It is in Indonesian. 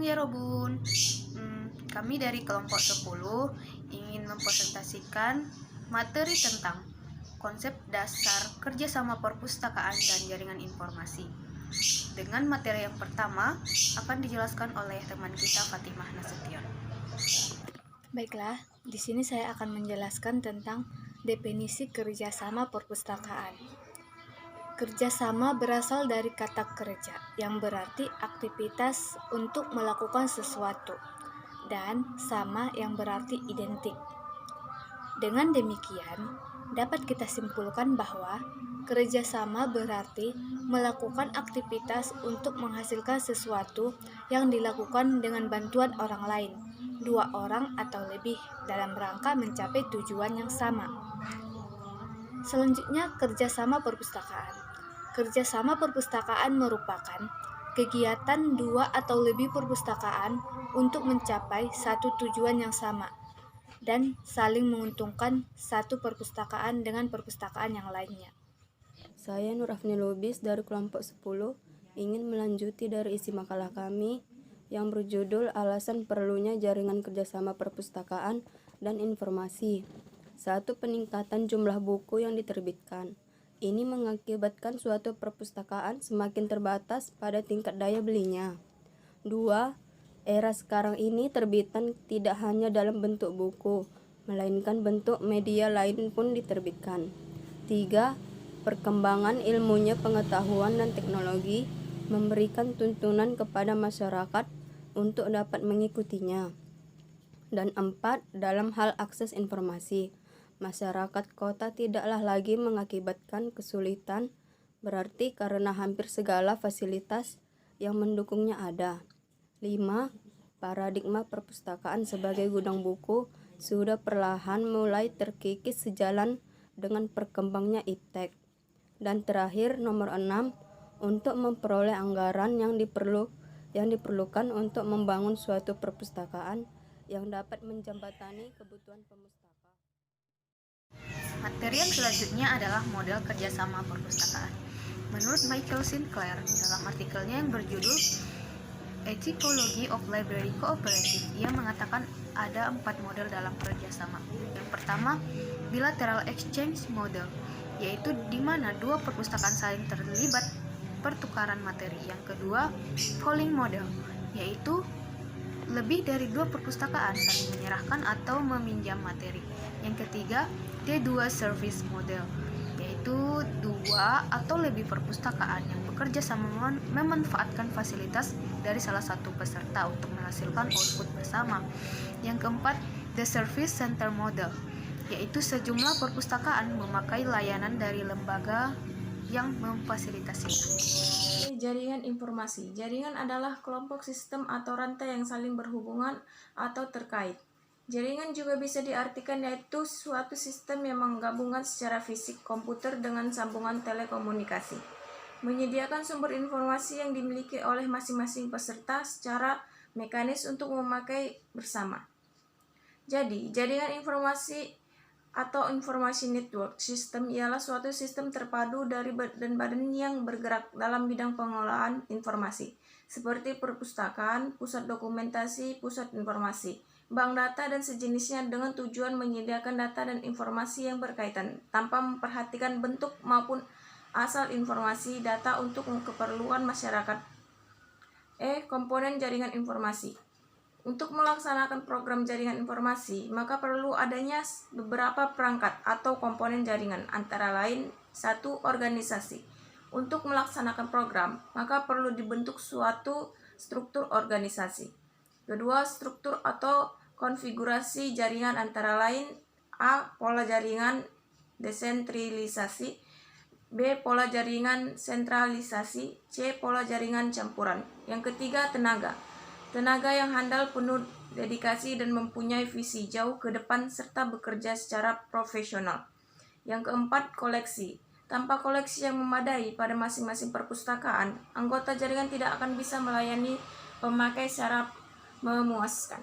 Shalom ya Robun. Kami dari kelompok 10 ingin mempresentasikan materi tentang konsep dasar kerjasama perpustakaan dan jaringan informasi. Dengan materi yang pertama akan dijelaskan oleh teman kita Fatimah Nasution. Baiklah, di sini saya akan menjelaskan tentang definisi kerjasama perpustakaan. Kerjasama berasal dari kata kerja, yang berarti aktivitas untuk melakukan sesuatu, dan sama yang berarti identik. Dengan demikian, dapat kita simpulkan bahwa kerjasama berarti melakukan aktivitas untuk menghasilkan sesuatu yang dilakukan dengan bantuan orang lain, dua orang atau lebih, dalam rangka mencapai tujuan yang sama. Selanjutnya, kerjasama perpustakaan. Kerjasama perpustakaan merupakan kegiatan dua atau lebih perpustakaan untuk mencapai satu tujuan yang sama dan saling menguntungkan satu perpustakaan dengan perpustakaan yang lainnya. Saya Nur Afni Lubis dari kelompok 10 ingin melanjuti dari isi makalah kami yang berjudul Alasan Perlunya Jaringan Kerjasama Perpustakaan dan Informasi. 1. Peningkatan jumlah buku yang diterbitkan. Ini mengakibatkan suatu perpustakaan semakin terbatas pada tingkat daya belinya. 2. Era sekarang ini terbitan tidak hanya dalam bentuk buku, melainkan bentuk media lain pun diterbitkan. 3. Perkembangan ilmunya pengetahuan dan teknologi memberikan tuntunan kepada masyarakat untuk dapat mengikutinya. Dan 4. Dalam hal akses informasi, masyarakat kota tidaklah lagi mengakibatkan kesulitan, berarti karena hampir segala fasilitas yang mendukungnya ada. 5. Paradigma perpustakaan sebagai gudang buku sudah perlahan mulai terkikis sejalan dengan perkembangnya iptek. Dan terakhir, nomor 6, untuk memperoleh anggaran yang diperlukan untuk membangun suatu perpustakaan yang dapat menjembatani kebutuhan pemustaka. Materi yang selanjutnya adalah model kerjasama perpustakaan. Menurut Michael Sinclair dalam artikelnya yang berjudul A Typology of Library Cooperative, ia mengatakan ada 4 model dalam kerjasama. Yang pertama, bilateral exchange model, yaitu di mana dua perpustakaan saling terlibat pertukaran materi. Yang kedua, pooling model, yaitu lebih dari dua perpustakaan saling menyerahkan atau meminjam materi. Yang ketiga, D2 service model, yaitu dua atau lebih perpustakaan yang bekerja sama memanfaatkan fasilitas dari salah satu peserta untuk menghasilkan output bersama. Yang keempat, the service center model, yaitu sejumlah perpustakaan memakai layanan dari lembaga yang memfasilitasinya. Jaringan informasi. Jaringan adalah kelompok sistem atau rantai yang saling berhubungan atau terkait. Jaringan juga bisa diartikan yaitu suatu sistem yang menggabungkan secara fisik komputer dengan sambungan telekomunikasi, menyediakan sumber informasi yang dimiliki oleh masing-masing peserta secara mekanis untuk memakai bersama. Jadi, jaringan informasi atau informasi network system ialah suatu sistem terpadu dari badan-badan yang bergerak dalam bidang pengelolaan informasi, seperti perpustakaan, pusat dokumentasi, pusat informasi, bank data, dan sejenisnya dengan tujuan menyediakan data dan informasi yang berkaitan, tanpa memperhatikan bentuk maupun asal informasi data untuk keperluan masyarakat. Komponen jaringan informasi. Untuk melaksanakan program jaringan informasi, maka perlu adanya beberapa perangkat atau komponen jaringan, antara lain 1. Organisasi. Untuk melaksanakan program, maka perlu dibentuk suatu struktur organisasi. Kedua, struktur atau konfigurasi jaringan antara lain A. Pola jaringan desentralisasi, B. Pola jaringan sentralisasi, C. Pola jaringan campuran. Yang ketiga, tenaga. Tenaga yang handal, penuh dedikasi, dan mempunyai visi jauh ke depan serta bekerja secara profesional. Yang keempat, koleksi. Tanpa koleksi yang memadai pada masing-masing perpustakaan, anggota jaringan tidak akan bisa melayani pemakai secara memuaskan.